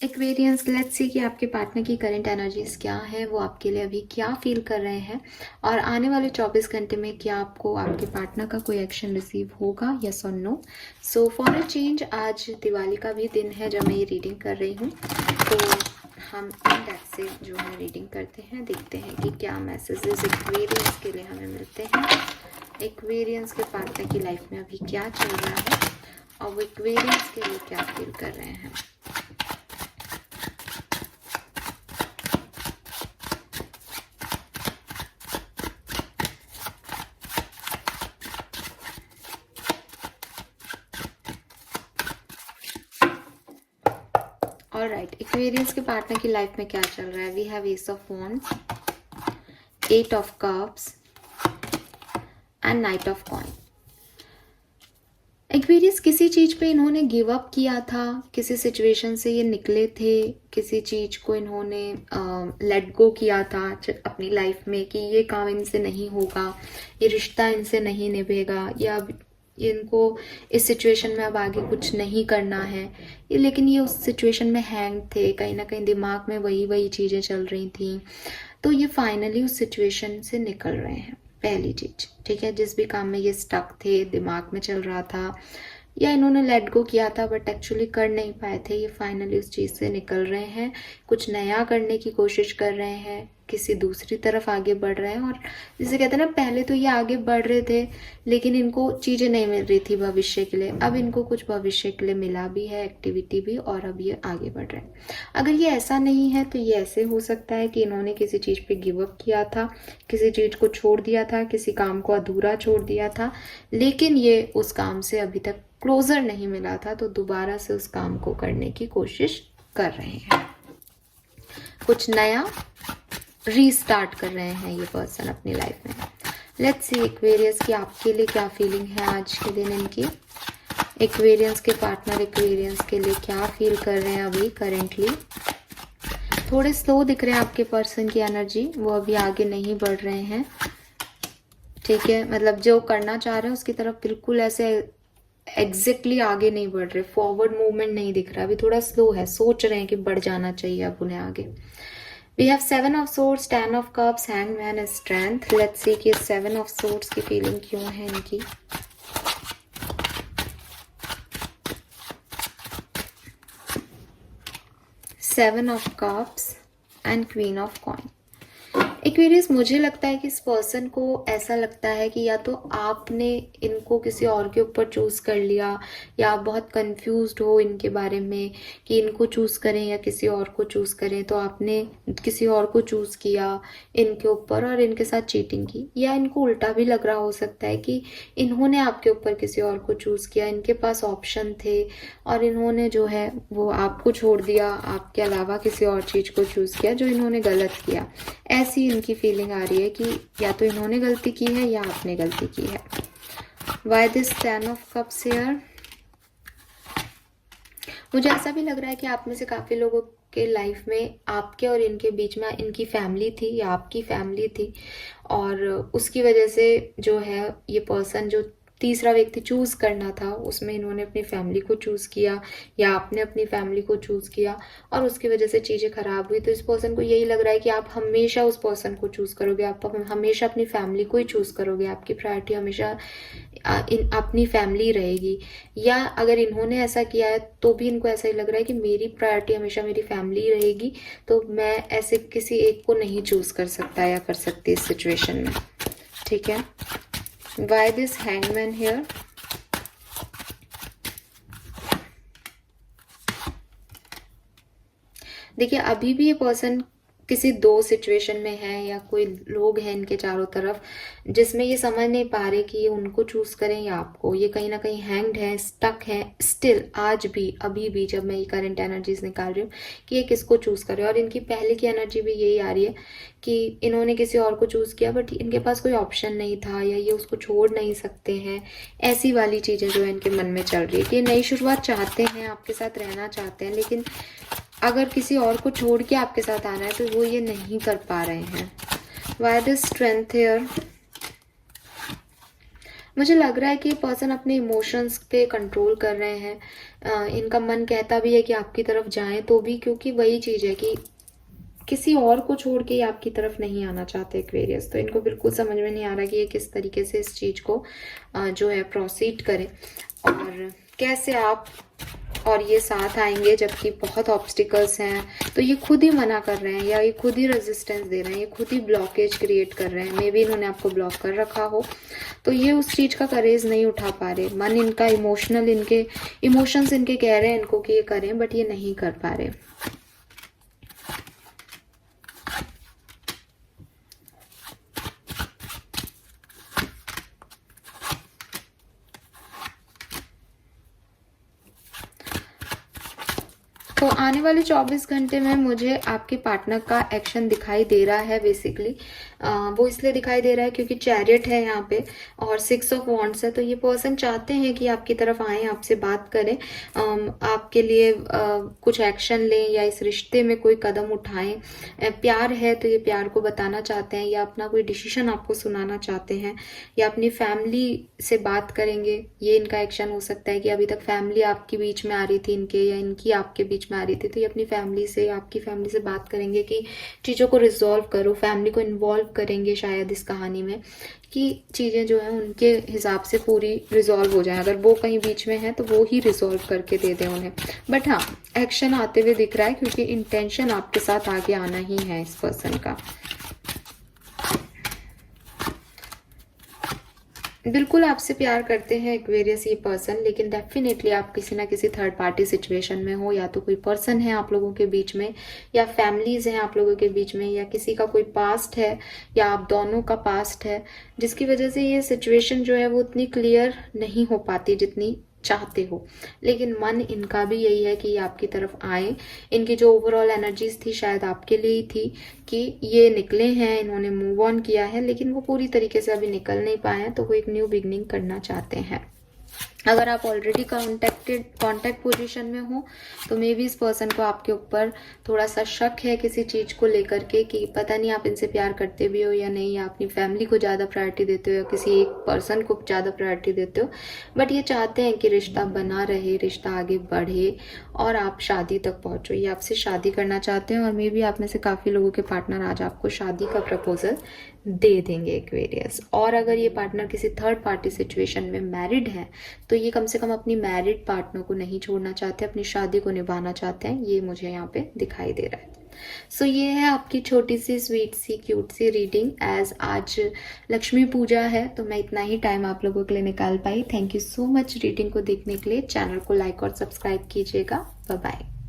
Aquarians, let's see कि आपके partner की करंट एनर्जीज क्या है, वो आपके लिए अभी क्या फील कर रहे हैं और आने वाले 24 घंटे में क्या आपको आपके पार्टनर का कोई एक्शन रिसीव होगा, यस और no. So for a change, आज दिवाली का भी दिन है जब मैं ये रीडिंग कर रही हूँ, तो हम इन डेक से जो है रीडिंग करते हैं, देखते हैं कि क्या मैसेजेस एक्वेरियंस के लिए हमें मिलते हैं। एक्वेरियंस के पार्टनर की लाइफ में अभी क्या चल रहा है और वो एक्वेरियंस के लिए क्या फील कर रहे हैं। ऑलराइट, एक्वेरियंस के पार्टनर की लाइफ में क्या चल रहा है। We have ace of wands, 8 of cups and knight of coin. Aquarius, किसी चीज पे इन्होंने गिव अप किया था, किसी सिचुएशन से ये निकले थे, किसी चीज को इन्होंने लेट गो किया था अपनी लाइफ में कि ये काम इनसे नहीं होगा, ये रिश्ता इनसे नहीं निभेगा, या इनको इस सिचुएशन में अब आगे कुछ नहीं करना है। लेकिन ये उस सिचुएशन में हैंग थे, कहीं ना कहीं दिमाग में वही वही चीज़ें चल रही थी। तो ये फाइनली उस सिचुएशन से निकल रहे हैं, पहली चीज। ठीक है, जिस भी काम में ये स्टक थे, दिमाग में चल रहा था या इन्होंने लेट गो किया था बट एक्चुअली कर नहीं पाए थे, ये फाइनली उस चीज़ से निकल रहे हैं, कुछ नया करने की कोशिश कर रहे हैं, किसी दूसरी तरफ आगे बढ़ रहे हैं। और जिसे कहते हैं ना, पहले तो ये आगे बढ़ रहे थे लेकिन इनको चीज़ें नहीं मिल रही थी भविष्य के लिए, अब इनको कुछ भविष्य के लिए मिला भी है, एक्टिविटी भी, और अब ये आगे बढ़ रहे हैं। अगर ये ऐसा नहीं है तो ये ऐसे हो सकता है कि इन्होंने किसी चीज़ पे गिव अप किया था, किसी चीज़ को छोड़ दिया था, किसी काम को अधूरा छोड़ दिया था, लेकिन ये उस काम से अभी तक क्लोजर नहीं मिला था, तो दोबारा से उस काम को करने की कोशिश कर रहे हैं, कुछ नया रीस्टार्ट कर रहे हैं ये पर्सन अपनी लाइफ में। लेट्स सी एक्वेरियस की आपके लिए क्या फीलिंग है आज के दिन इनकी। एक्वेरियंस के पार्टनर एक्वेरियंस के लिए क्या फील कर रहे हैं अभी करेंटली। थोड़े स्लो दिख रहे हैं आपके पर्सन की एनर्जी, वो अभी आगे नहीं बढ़ रहे हैं। ठीक है, मतलब जो करना चाह रहे हैं उसकी तरफ बिल्कुल ऐसे एग्जैक्टली आगे नहीं बढ़ रहे, फॉरवर्ड मूवमेंट नहीं दिख रहा, अभी थोड़ा स्लो है, सोच रहे हैं कि बढ़ जाना चाहिए अब उन्हें आगे। We have 7 of swords, 10 of cups, hangman and strength. Let's see कि 7 ऑफ सोर्ड्स की फीलिंग क्यों है इनकी। Seven of cups and queen of coin. Aquarius, मुझे लगता है कि इस पर्सन को ऐसा लगता है कि या तो आपने इनको किसी और के ऊपर चूज कर लिया, या आप बहुत कंफ्यूज्ड हो इनके बारे में कि इनको चूज करें या किसी और को चूज करें, तो आपने किसी और को चूज किया इनके ऊपर और इनके साथ चीटिंग की। या इनको उल्टा भी लग रहा हो सकता है कि इन्होंने आपके ऊपर किसी और को चूज किया, इनके पास ऑप्शन थे और इन्होंने जो है वो आपको छोड़ दिया, आपके अलावा किसी और चीज को चूज किया जो इन्होंने गलत किया। ऐसी इनकी फीलिंग आ रही है कि या तो इन्होंने गलती की है या आपने गलती की है। Why this 10 of cups here. मुझे ऐसा भी लग रहा है कि आप में से काफी लोगों के लाइफ में आपके और इनके बीच में इनकी फैमिली थी या आपकी फैमिली थी, और उसकी वजह से जो है ये पर्सन जो तीसरा व्यक्ति चूज करना था उसमें इन्होंने अपनी फैमिली को चूज किया या आपने अपनी फैमिली को चूज किया, और उसकी वजह से चीजें खराब हुई। तो इस पर्सन को यही लग रहा है कि आप हमेशा उस पर्सन को चूज करोगे, आप हमेशा अपनी फैमिली को ही चूज करोगे, आपकी प्रायोरिटी हमेशा अपनी फैमिली रहेगी। या अगर इन्होंने ऐसा किया है तो भी इनको ऐसा ही लग रहा है कि मेरी प्रायोरिटी हमेशा मेरी फैमिली रहेगी, तो मैं ऐसे किसी एक को नहीं चूज कर सकता या कर सकती इस सिचुएशन में। ठीक है, why this hangman here। देखिए, अभी भी ये पर्सन किसी दो सिचुएशन में है या कोई लोग हैं इनके चारों तरफ जिसमें ये समझ नहीं पा रहे कि ये उनको चूज करें या आपको। ये कहीं ना कहीं हैंग्ड है, स्टक है स्टिल, आज भी अभी भी जब मैं ये करंट एनर्जीज निकाल रही हूँ कि ये किसको चूज करे। और इनकी पहले की एनर्जी भी यही आ रही है कि इन्होंने किसी और को चूज किया बट इनके पास कोई ऑप्शन नहीं था या ये उसको छोड़ नहीं सकते हैं। ऐसी वाली चीजें जो है इनके मन में चल रही है कि नई शुरुआत चाहते हैं, आपके साथ रहना चाहते हैं, लेकिन अगर किसी और को छोड़ के आपके साथ आना है तो वो ये नहीं कर पा रहे हैं। Why this strength here. मुझे लग रहा है कि ये पर्सन अपने इमोशंस पे कंट्रोल कर रहे हैं। इनका मन कहता भी है कि आपकी तरफ जाएं तो भी, क्योंकि वही चीज़ है कि किसी और को छोड़ के ये आपकी तरफ नहीं आना चाहते एक्वेरियस। तो इनको बिल्कुल समझ में नहीं आ रहा कि ये किस तरीके से इस चीज़ को जो है प्रोसीड करें और कैसे आप और ये साथ आएंगे, जबकि बहुत ऑब्स्टिकल्स हैं। तो ये खुद ही मना कर रहे हैं या ये खुद ही रेजिस्टेंस दे रहे हैं, ये खुद ही ब्लॉकेज क्रिएट कर रहे हैं। मे बी इन्होंने आपको ब्लॉक कर रखा हो, तो ये उस चीज़ का करेज नहीं उठा पा रहे। मन इनका इमोशनल, इनके इमोशंस इनके कह रहे हैं इनको कि ये करें, बट ये नहीं कर पा रहे। तो आने वाले 24 घंटे में मुझे आपके पार्टनर का एक्शन दिखाई दे रहा है। बेसिकली वो इसलिए दिखाई दे रहा है क्योंकि चैरियट है यहाँ पे और 6 ऑफ वॉन्ड्स है। तो ये पर्सन चाहते हैं कि आपकी तरफ आएँ, आपसे बात करें, आपके लिए कुछ एक्शन लें या इस रिश्ते में कोई कदम उठाएं। प्यार है तो ये प्यार को बताना चाहते हैं या अपना कोई डिसीजन आपको सुनाना चाहते हैं या अपनी फैमिली से बात करेंगे। ये इनका एक्शन हो सकता है कि अभी तक फैमिली आपके बीच में आ रही थी इनके, या इनकी आपके बीच में आ रही थी, तो ये अपनी फैमिली से, आपकी फैमिली से बात करेंगे कि चीज़ों को रिजॉल्व करो। फैमिली को इन्वॉल्व करेंगे शायद इस कहानी में कि चीज़ें जो हैं उनके हिसाब से पूरी रिजॉल्व हो जाए। अगर वो कहीं बीच में है तो वो ही रिजॉल्व करके दे दें उन्हें। बट हाँ, एक्शन आते हुए दिख रहा है क्योंकि इंटेंशन आपके साथ आगे आना ही है इस पर्सन का। बिल्कुल आपसे प्यार करते हैं एक्वेरियस ये पर्सन, लेकिन डेफिनेटली आप किसी ना किसी थर्ड पार्टी सिचुएशन में हो। या तो कोई पर्सन है आप लोगों के बीच में, या फैमिलीज हैं आप लोगों के बीच में, या किसी का कोई पास्ट है, या आप दोनों का पास्ट है, जिसकी वजह से ये सिचुएशन जो है वो उतनी क्लियर नहीं हो पाती जितनी चाहते हो। लेकिन मन इनका भी यही है कि ये आपकी तरफ आए। इनकी जो ओवरऑल एनर्जीज थी शायद आपके लिए ही थी कि ये निकले हैं, इन्होंने मूव ऑन किया है, लेकिन वो पूरी तरीके से अभी निकल नहीं पाए हैं। तो वो एक न्यू बिगनिंग करना चाहते हैं। अगर आप ऑलरेडी कॉन्टैक्ट पोजीशन में हो तो मे बी इस पर्सन को आपके ऊपर थोड़ा सा शक है किसी चीज़ को लेकर के, कि पता नहीं आप इनसे प्यार करते भी हो या नहीं, या अपनी फैमिली को ज़्यादा प्रायोरिटी देते हो या किसी एक पर्सन को ज़्यादा प्रायोरिटी देते हो। बट ये चाहते हैं कि रिश्ता बना रहे, रिश्ता आगे बढ़े और आप शादी तक पहुँचो। ये आपसे शादी करना चाहते हैं और मे बी आप में से काफ़ी लोगों के पार्टनर आज आपको शादी का प्रपोजल दे देंगे एक्वेरियस। और अगर ये पार्टनर किसी थर्ड पार्टी सिचुएशन में मैरिड है तो ये कम से कम अपनी मैरिड पार्टनर को नहीं छोड़ना चाहते, अपनी शादी को निभाना चाहते हैं। ये मुझे यहाँ पे दिखाई दे रहा है। सो ये है आपकी छोटी सी स्वीट सी क्यूट सी रीडिंग। एज आज लक्ष्मी पूजा है तो मैं इतना ही टाइम आप लोगों के लिए निकाल पाई। Thank you so much reading को देखने के लिए। चैनल को लाइक और सब्सक्राइब कीजिएगा। Bye bye.